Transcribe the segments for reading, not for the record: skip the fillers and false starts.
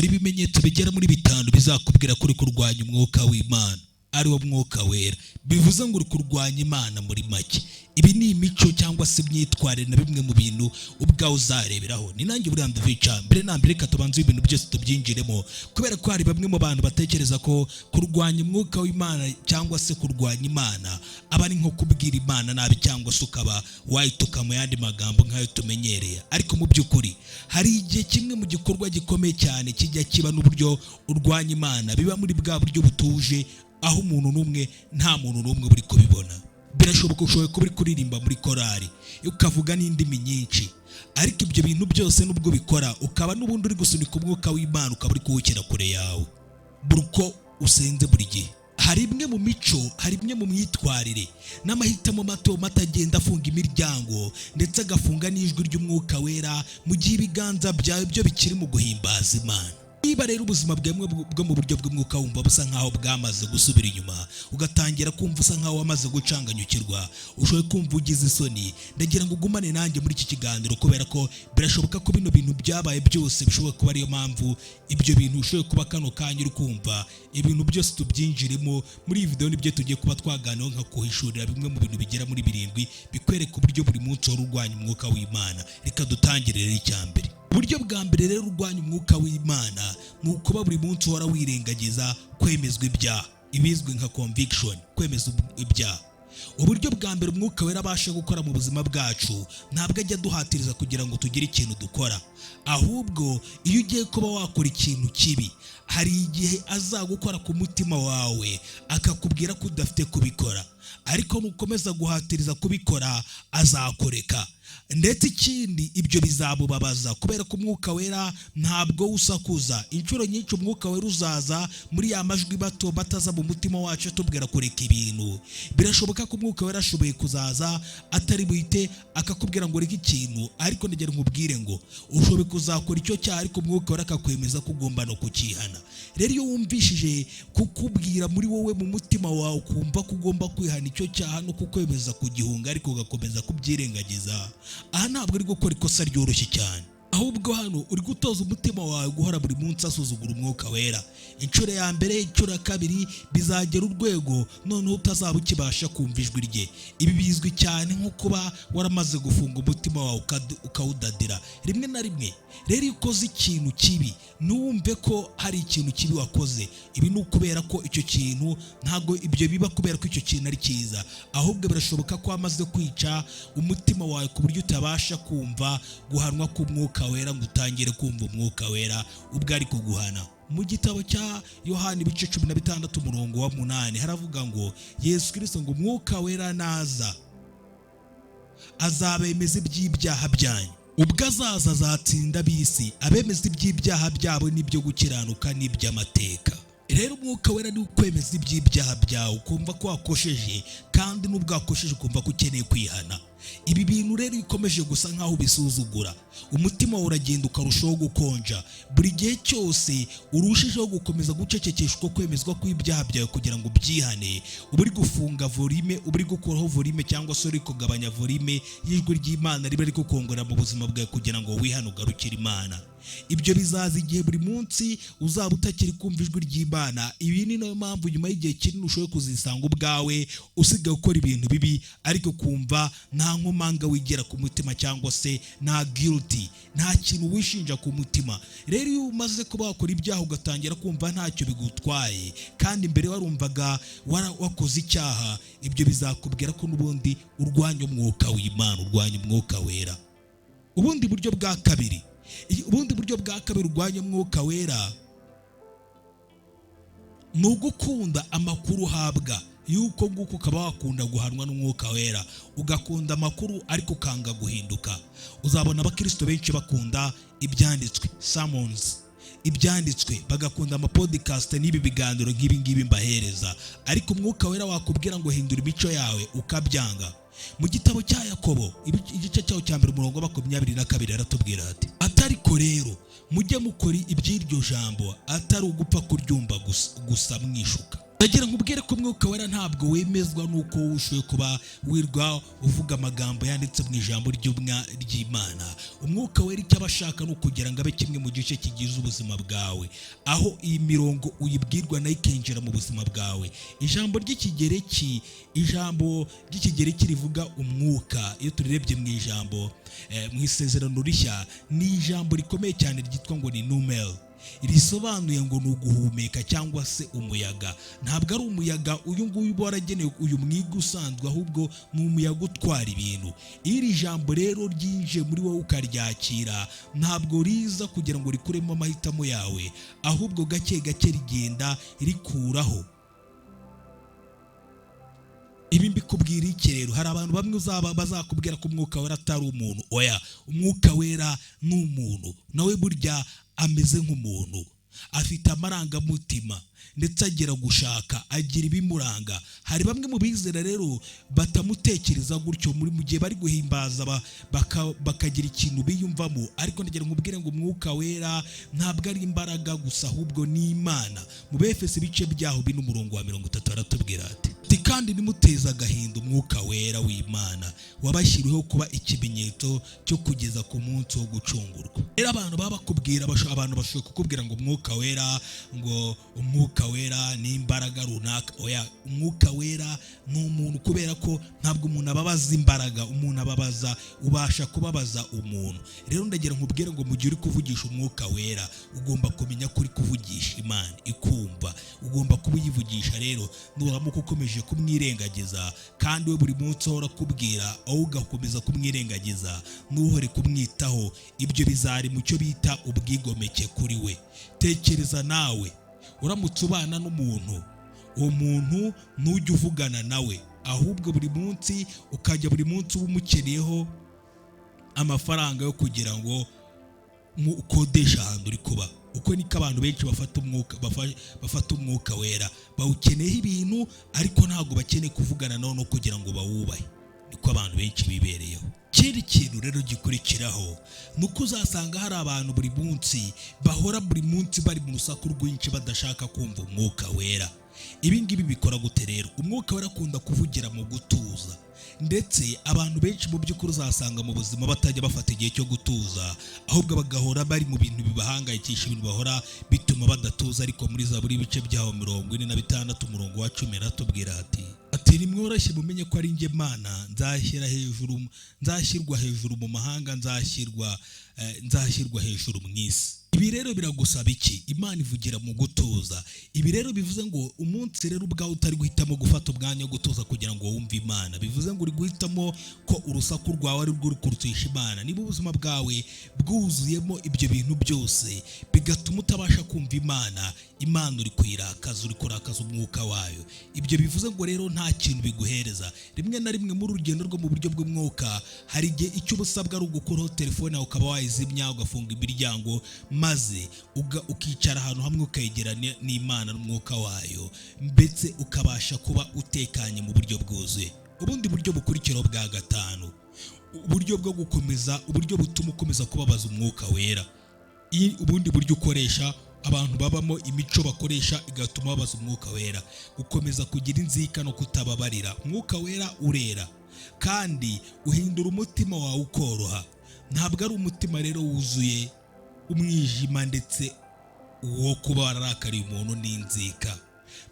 dore ibimenyetso bigera muri 5 bizakubwira kuri kurwanya umwuka w'Imana ari wo mwuka wera. Bivuze ngo uri kurwanya Imana muri make. Ibi ni imico cyangwa se imyitwarire na bimwe mu bintu ubwawe uzareberaho. Ni nanjye buri Vica mbere na mbere katubanze ibintu byose tubyinjiremo, kubera ko hari bamwe mu bantu batekereza ko kurwanya umwuka w'Imana cyangwa se kurwanya Imana aba ari nko kubwira Imana nabi cyangwa se ukaba wayituka mu yandi magambo nk'ayo tumenyereye. Ariko mu by'ukuri hari igihe kimwe mu gikorwa gikomeye cyane kijya kiba n'uburyo urwanya Imana biba muri bwa buryo butuje, aho umuntu n'umwe nta muntu n'umwe buri kubibona. Birashoboka ushoboye kuba uri kuririmba muri korari ukavuga n'indimi nyinshi, ariko ibyo bintu byose nubwo bikora ukaba n'ubundi uri gusunika umwuka w'Imana ukaba uri kuwukira kure yawe buri uko usenze buri gihe. Hari imwe mu mico, hari imwe mu myitwarire n'amahitamo mato matagenda afunga imiryango ndetse agafunga n'ijwi ry'umwuka wera mu gihe ibiganza byawe byo bikiri mu guhimbaza Imana. Niba rero ubuzima bwemwe bwo mu buryo bw'umwuka wumva busa nkaho bwamaze gusubira inyuma, ugatangira kumva usa nkaho wamaze gucanganyukirwa, ushoboye kumva ugize isoni, ndagira ngo ugumane nanjye muri iki kiganiro, kubera ko birashoboka ko bino bintu byabaye byose bishobora kuba ariyo mpamvu ibyo bintu ushoboye kuba kano kanya uri kumva ibintu byose tubyinjiremo. Muri iyi video nibyo tugiye kuba twaganiraho nka kuhishurira bimwe mu bintu bigera muri 7 bikwereka uburyo buri munsi wari urwanya umwuka w'Imana. Reka dutangire rero icyambere. Uburyo bwa mbere rero urwanya umwuka w'Imana ni ukuba buri munsi uhora wirengagiza kwemezwa ibyaha, ibizwi nka conviction, kwemeza ibyaha. Uburyo bwa mbere umwuka wera abasha gukora mu buzima bwacu ntabwo ajya duhatiriza kugira ngo tugire ikintu dukora, ahubwo iyo ugiye kuba wakora ikintu kibi hari igihe azagukora ku mutima wawe akakubwira ko udafite kubikora, ariko nukomeza guhatiriza kubikora azakoreka. Ndetse ikindi ibyo bizamubabaza kubera ko umwuka wera ntabwo usakuza. Inshuro nyinshi umwuka wera uzaza muri ya majwi mato bataza mu mutima wacu atubwira kureka ibintu. Birashoboka ko umwuka wera ashoboye kuzaza atari buhite akakubwira ngo reka ikintu, ariko ndegera nkubwire ngo ushoboye kuzakora icyo cyaha ariko umwuka wera akakwemeza ko ugomba no kukihana. Rero iyo wumvishije kukubwira muri wowe mu mutima wawe ukumva ko ugomba kwihana icyo cyaha no kukwemeza kugihunga ariko ugakomeza kubyirengagiza, aha ntabwo uri gukora ikosa ryoroshye cyane, ahubwo hano uri gutoza umutima wawe guhora buri munsi asuzugura umwuka wera. Inshuro ya mbere, inshuro ya kabiri bizagera urwego noneho utazaba ukibasha kumva ijwi rye. Ibi bizwi cyane nko kuba waramaze gufunga umutima wawe ukawudadira rimwe na rimwe. Rero iyo ukoze ikintu kibi ntumve ko hari ikintu kibi wakoze, ibi ni ukubera ko icyo kintu ntabwo ibyo biba kubera ko icyo kintu ari cyiza, ahubwo birashoboka ko wamaze kwica umutima wawe ku buryo utabasha kumva guhanwa k'umwuka wera ngo utangire kumva umwuka wera ubwo ari kuguhana. Mu gitabo cya Yohana ibice 16 umurongo wa 8 haravuga ngo Yesu Kristo ngo umwuka wera naza azabemeza iby'ibyaha byanyu, ubwo azaza azatsinda ab'isi, abemeza iby'ibyaha byabo n'ibyo gukiranuka n'iby'amateka. Rero umwuka wera ni ukwemeza iby'ibyaha byawe ukumva ko wakosheje, kandi n'ubwo wakosheje ukumva ko ukeneye kwihana. Ibi bintu rero bikomeje gusa nkaho ubisuzugura, umutima wawe uragenda ukarushaho gukonja. Buri gihe cyose urushijeho gukomeza gucecekesha uko kwemezwa kw'ibyaha byawe kugira ngo ubyihane, uba uri gufunga volume, uba uri gukuraho volume cyangwa se uri kugabanya volume y'ijwi ry'Imana riba riri kukongora mu buzima bwawe kugira ngo wihane ugarukire Imana. Ibyo bizaza igihe buri munsi uzaba utakiri kumva ijwi ry'Imana. Ibi ni nayo mpamvu nyuma y'igihe kinini ushoboye kuzisanga ubwawe usigaye gukora ibintu bibi ariko kumva nta nkomanga wigera ku mutima cyangwa se nta guilty, nta kintu wishinja ku mutima. Rero iyo umaze kuba wakora ibyaha ugatangira kumva ntacyo bigutwaye kandi mbere warumvaga wakoze icyaha, ibyo bizakubwira ko n'ubundi urwanya umwuka w'Imana, urwanya umwuka wera. Ubundi buryo bwa kabiri urwanya umwuka wera ni ugukunda amakuru uhabwa. Yuko nguko ukaba wakunda guhanwa n'umwuka wera, ugakunda amakuru ariko ukanga guhinduka. Uzabona abakristo benshi bakunda ibyanditswe, sermons, ibyanditswe, bagakunda amapodcast n'ibi biganiro nk'ibi ngibi mbahereza, ariko umwuka wera wakubwira ngo hindura imico yawe ukabyanga. Mu gitabo cya Yakobo igice cyaho cya 1 umurongo wa 22 aratubwira ati atariko rero mujye mukora iby'iryo jambo atari ugupfa kuryumva gusa mwishuka. ndagira nkubwire ko umwuka wera ntabwo wemezwa nuko ushoboye kuba wirwa uvuga amagambo yanditse mu ijambo ry'Imana. Umwuka wera icyo aba ashaka ni ukugira ngo abe kimwe mu gice kigize ubuzima bwawe, aho iyi mirongo uyibwirwa nayo ikinjira mu buzima bwawe. Ijambo ry'ikigereki rivuga umwuka, iyo turirebye mu ijambo mu isezerano rishya, ni ijambo rikomeye cyane ryitwa ngo ni numel. Risobanuye ngo ni uguhumeka cyangwa se umuyaga. Ntabwo ari umuyaga uyu nguyu uba waragenewe uyu mwiga usanzwe, ahubwo ni umuyaga utwara ibintu. Iri jambo rero ryinjiye muri wowe ukaryakira, ntabwo riza kugira ngo rikuremo amahitamo yawe, ahubwo gake gake rigenda rikuraho. Ibi mbikubwira iki rero? Hari abantu bamwe bazakubwira ko umwuka wera atari umuntu. Oya, umwuka wera ni umuntu, nawe burya ameze nk'umuntu, afite amarangamutima ndetse agira gushaka, agira ibimuranga. Hari bamwe mu bizera rero batamutekereza gutyo mu gihe bari guhimbaza bakagira ikintu biyumvamo, ariko ndagira nkubwire ngo umwuka wera ntabwo ari imbaraga gusa, ahubwo ni Imana. Mu Befeso ibice byaho 1:30 aratubwira ati kandi nimuteza agahinda umwuka wera w'Imana wabashyiriweho kuba ikimenyetso cyo kugeza ku munsi wo gucungurwa. Rero abantu babakubwira, abantu bashobora kukubwira ngo umwuka wera ni imbaraga runaka. Oya, umwuka wera ni umuntu, kubera ko ntabwo umuntu ababaza imbaraga, umuntu ubasha kubabaza umuntu. Rero ndagira nkubwire ngo mu gihe uri kuvugisha umwuka wera, ugomba kumenya ko uri kuvugisha Imana ikumva, ugomba kuba uyivugisha. Rero nuramuka ukomeje kumwirengagiza kandi we buri munsi ahora akubwira, aho ugakomeza kumwirengagiza ntuhore kumwitaho, ibyo bizari mu cyo bita ubwigomeke kuri we. Tekereza nawe, uramutse ubana n'umuntu, uwo muntu ntujye uvugana nawe, ahubwo buri munsi buri munsi uba umukeneyeho amafaranga yo kugira ngo ukodesha ahantu uri kuba. Uko niko abantu benshi bafata umwuka wera, bawukeneyeho ibintu ariko ntabwo bakeneye kuvugana nawo no kugira ngo bawubahe. Niko abantu benshi bibereyeho. Ikindi kintu rero gikurikiraho ni uko uzasanga hari abantu buri munsi bari mu rusaku rwinshi badashaka kumva umwuka wera. Ibi ngibi bikora gute rero? Umwuka wera akunda kuvugira mu gutuza, ndetse abantu benshi mu by'ukuri uzasanga mu buzima batajya bafata igihe cyo gutuza, ahubwo bagahora bari mu bintu bibahangayikisha, ibintu bahora bituma badatuza. Ariko muri Zaburi ibice byaho 46 umurongo wa 10 aratubwira ati nimworoshye mumenye ko ari njye Mana, nzashyirwa hejuru mu mahanga, nzashyirwa hejuru mu isi. Ibi rero biragusaba iki? Imana ivugira mu gutuza. Ibi rero bivuze ngo umunsi rero ubwawe utari guhitamo gufata umwanya wo gutuza kugira ngo wumve Imana, bivuze ngo uri guhitamo ko urusaku rwawe ari rwo rukurutisha Imana. Niba ubuzima bwawe bwuzuyemo ibyo bintu byose bigatuma utabasha kumva Imana uri kuyirakaza, uri kurakaza umwuka wayo. Ibyo bivuze ngo rero nta kintu biguhereza. Rimwe na rimwe muri urugendo rwo mu buryo bw'umwuka, hari igihe icyo ubusabwa ari ugukuraho telefone yawe ukaba wayizimya, ugafunga imiryango, maze ukicara ahantu hamwe ukegerana n'Imana n'umwuka wayo, ndetse ukabasha kuba utekanye mu buryo bwuzuye. Ubundi buryo bukurikiraho bwa gatanu, uburyo bwo gukomeza, uburyo butuma ukomeza kubabaza umwuka wera. Ubundi buryo ukoresha, abantu babamo imico bakoresha igatuma babaza umwuka wera, gukomeza kugira inzika no kutababarira. Umwuka wera urera kandi uhindura umutima wawe ukoroha. Ntabwo ari umutima rero wuzuye umwijima ndetse uwo kuba wararakariye umuntu n'inzika.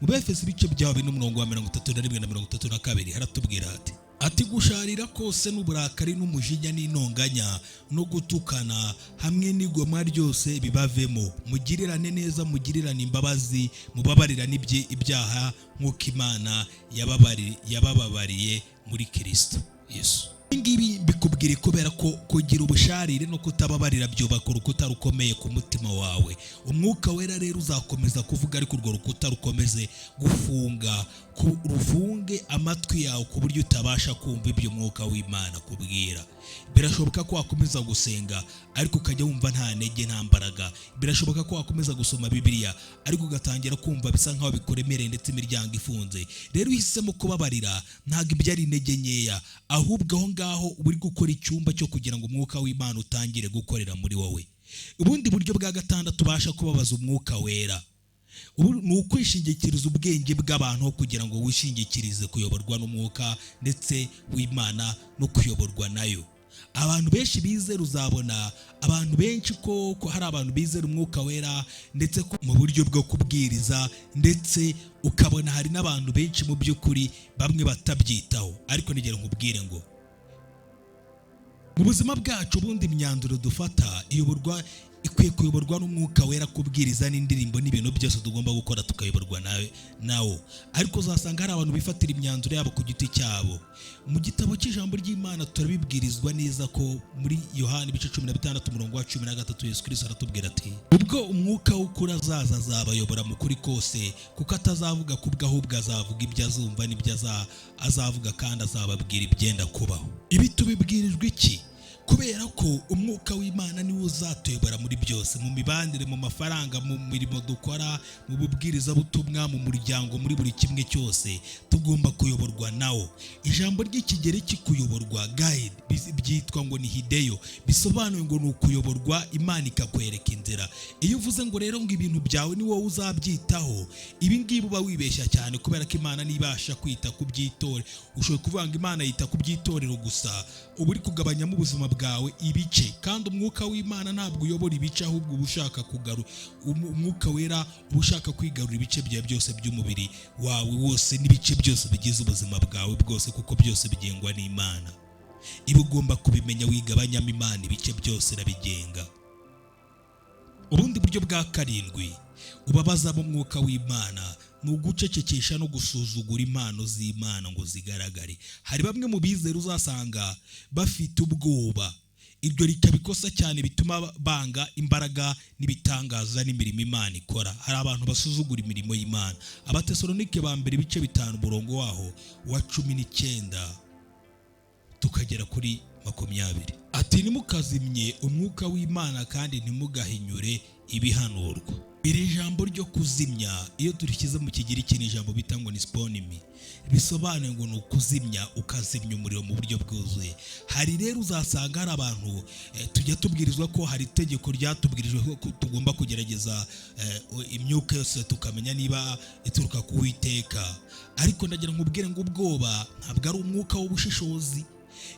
Mu Befeso ibice byaho 1:31-32 haratubwira ati gusharira kose n'uburakari n'umujinya n'intonganya no gutukana hamwe n'igomwa ryose bibavemo, mugirirane neza, mugirirane imbabazi, mubabarirane ibyaha nk'uko Imana yabababariye muri Kristo Yesu. Ngibi bikubwire kubera ko kugira ubusharire no kutababarira byubaka urukuta rukomeye ku mutima wawe. Umwuka wera rero uzakomeza kuvuga, ariko urwo rukuta rukomeze rufunge amatwi yawe ku buryo utabasha kumva ibyo umwuka w'Imana kubwira. Birashoboka ko wakomeza gusenga ariko ukajya wumva nta ntege, nta mbaraga. Birashoboka ko wakomeza gusoma Bibiliya ariko ugatangira kumva bisa nkaho bikuremereye ndetse imiryango ifunze. Rero uhisemo kubabarira, ntabwo ibyo ari intege nkeya, ahubwo aho ngaho uri gukora icyumba cyo kugira ngo umwuka w'Imana utangire gukorera muri wowe. Ubundi buryo bwa gatandatu ubasha kubabaza umwuka wera ubu ni ukwishingikiriza ubwenge bw'abantu kugira ngo wishingikirize kuyoborwa n'umwuka ndetse w'Imana no kuyoborwa nayo. Abantu benshi bizera, uzabona abantu benshi ko hari abantu bizera umwuka wera ndetse mu buryo bwo kubwiriza, ndetse ukabona hari n'abantu benshi mu by'ukuri bamwe batabyitaho. Ariko nigera nkubwire ngo mu buzima bwacu ubundi imyanzuro dufata ikwiye kuyoborwa n'umwuka wera, kubwiriza n'indirimbo n'ibintu byose tugomba gukora tukayoborwa nawo. Ariko uzasanga hari abantu bifatira imyanzuro yabo ku giti cyabo. Mu gitabo cy'ijambo ry'Imana turabibwirizwa neza ko muri Yohana 16:13 Yesu Kristo aratubwira ati, ubwo umwuka w'ukuri azaza azabayobora mu kuri kose, kuko atazavuga kubwe ahubwo azavuga ibyo azumva n'ibyo azavuga, kandi azababwira ibyenda kubaho. Ibi tubibwirijwe iki? Kubera ko umwuka w'Imana niwe uzatuyobora muri byose, mu mibanire, mu mafaranga, mu mirimo dukora, mu bubwiriza butumwa, mu muryango, muri buri kimwe cyose tugomba kuyoborwa nawo. Ijambo ry'ikigereki kuyoborwa, guide, byitwa ngo ni hideyo, bisobanuye ngo ni ukuyoborwa, Imana ikakwereka inzira. Iyo uvuze ngo rero ngo ibintu byawe ni wowe uzabyitaho, ibi ngibi uba wibeshya cyane, kubera ko Imana nibasha kwita ku byitore. Ushobora kuvuga ngo Imana yita ku byitorero gusa, uba uri kugabanyamo ubuzima bwawe ibice, kandi umwuka w'Imana ntabwo uyobora ibice, ahubwo uba ushaka umwuka wera uba ushaka kwigarura ibice byawe byose by'umubiri wawe wose n'ibice byose bigize ubuzima bwawe bwose, kuko byose bigengwa n'Imana. Ibi ugomba kubimenya, wigabanyamo Imana ibice byose irabigenga. Ubundi buryo bwa karindwi ubabazamo umwuka w'Imana ni ugucecekesha no gusuzugura impano z'Imana ngo zigaragare. Hari bamwe mu bizera uzasanga bafite ubwoba, ibyo rikabikosa cyane, bituma banga imbaraga n'ibitangaza n'imirimo Imana ikora. Hari abantu basuzugura imirimo y'Imana. Abatesalonike ba mbere 5 umurongo waho wa 19 tukagera kuri 20 ati, nimukazimye umwuka w'Imana kandi ntimugahinyure ibihanurwa. Iri jambo ryo kuzimya iyo turishyize mu kigiriki ni ijambo bita ngo ni sponimi, bisobanuye ngo ni ukuzimya, ukazimya umuriro mu buryo bwuzuye. Hari rero uzasanga hari abantu tujya tubwirizwa ko hari itegeko ryatubwirijwe ko tugomba kugerageza imyuka yose tukamenya niba ituruka ku Uwiteka. Ariko ndagira nkubwire ngo ubwoba ntabwo ari umwuka w'ubushishozi.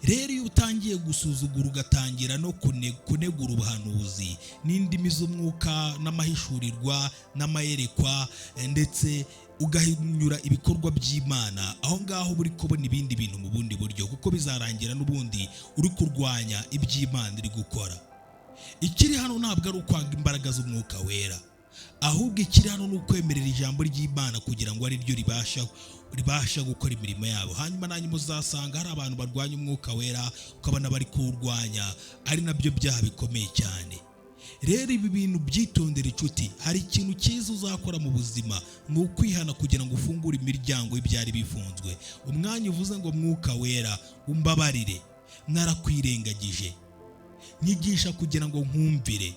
Rero iyo utangiye gusuzugura, ugatangira no kunegura ubuhanuzi n'indimi z'umwuka n'amahishurirwa n'amayerekwa, ndetse ugahinyura ibikorwa by'Imana, aho ngaho uri kubona ibindi bintu mu bundi buryo, kuko bizarangira n'ubundi uri kurwanya iby'Imana iri gukora. Ikiri hano ntabwo ari ukwanga imbaraga z'umwuka wera, ahubwo ikiri hano ni ukwemerera ijambo ry'Imana kugira ngo ari ryo ribasha gukora imirimo yabo. Hanyuma nanyu muzasanga hari abantu barwanya umwuka wera, ukabona bari kuwurwanya, ari nabyo byaha bikomeye cyane. Rero ibi bintu byitondere inshuti. Hari ikintu cyiza uzakora mu buzima, ni ukwihana kugira ngo ufungure imiryango y'ibyari bifunzwe. Umwanya uvuze ngo mwuka wera umbabarire, narakwirengagije, nyigisha kugira ngo nkumvire,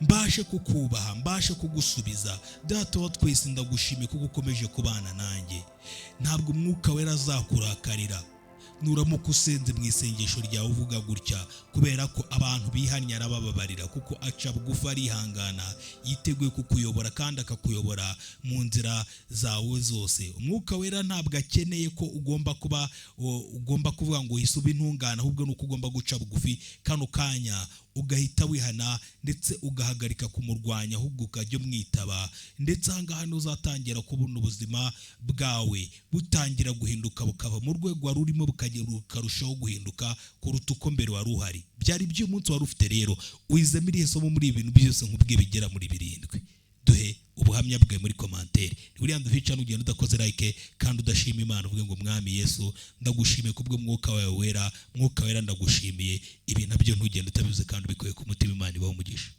mbashe kukubaha, mbashe kugusubiza. Data wa twese ndagushimiye kuko ukomeje kubana nanjye. Ntabwo umwuka wera azakurakarira nuramuka usenze mu isengesho ryawe uvuga gutya, kubera ko abantu bihannye arabababarira, kuko aca bugufi, arihangana, yiteguye kukuyobora kandi akakuyobora mu nzira zawe zose. Umwuka wera ntabwo akeneye ko ugomba kuvuga ngo hisuba intungane, ahubwo nuko ugomba guca bugufi kano kanya ugahita wihana, ndetse ugahagarika kumurwanya, ahubwo ukajya umwitaba. Ndetse ahangaha uzatangira kubona ubuzima bwawe butangira guhinduka, bukava mu rwego wari urimo bukarushaho guhinduka kuruta uko mbere wari uhari. Byari by'umunsi wari ufite. Rero wizemo irihe somo muri ibi bintu byose nkubwiye bigera muri 7? Duhe ubuhamya bwawe muri commentaire. Buriya nduhica n'ugenda udakoze like kandi udashima Imana, uvuge ngo Mwami Yesu ndagushimiye kubwo mwuka wawe wera. Mwuka wera ndagushimiye, ibi nabyo ntugenda utabivuze kandi ubikuye ku mutima. Imana ibahe umugisha.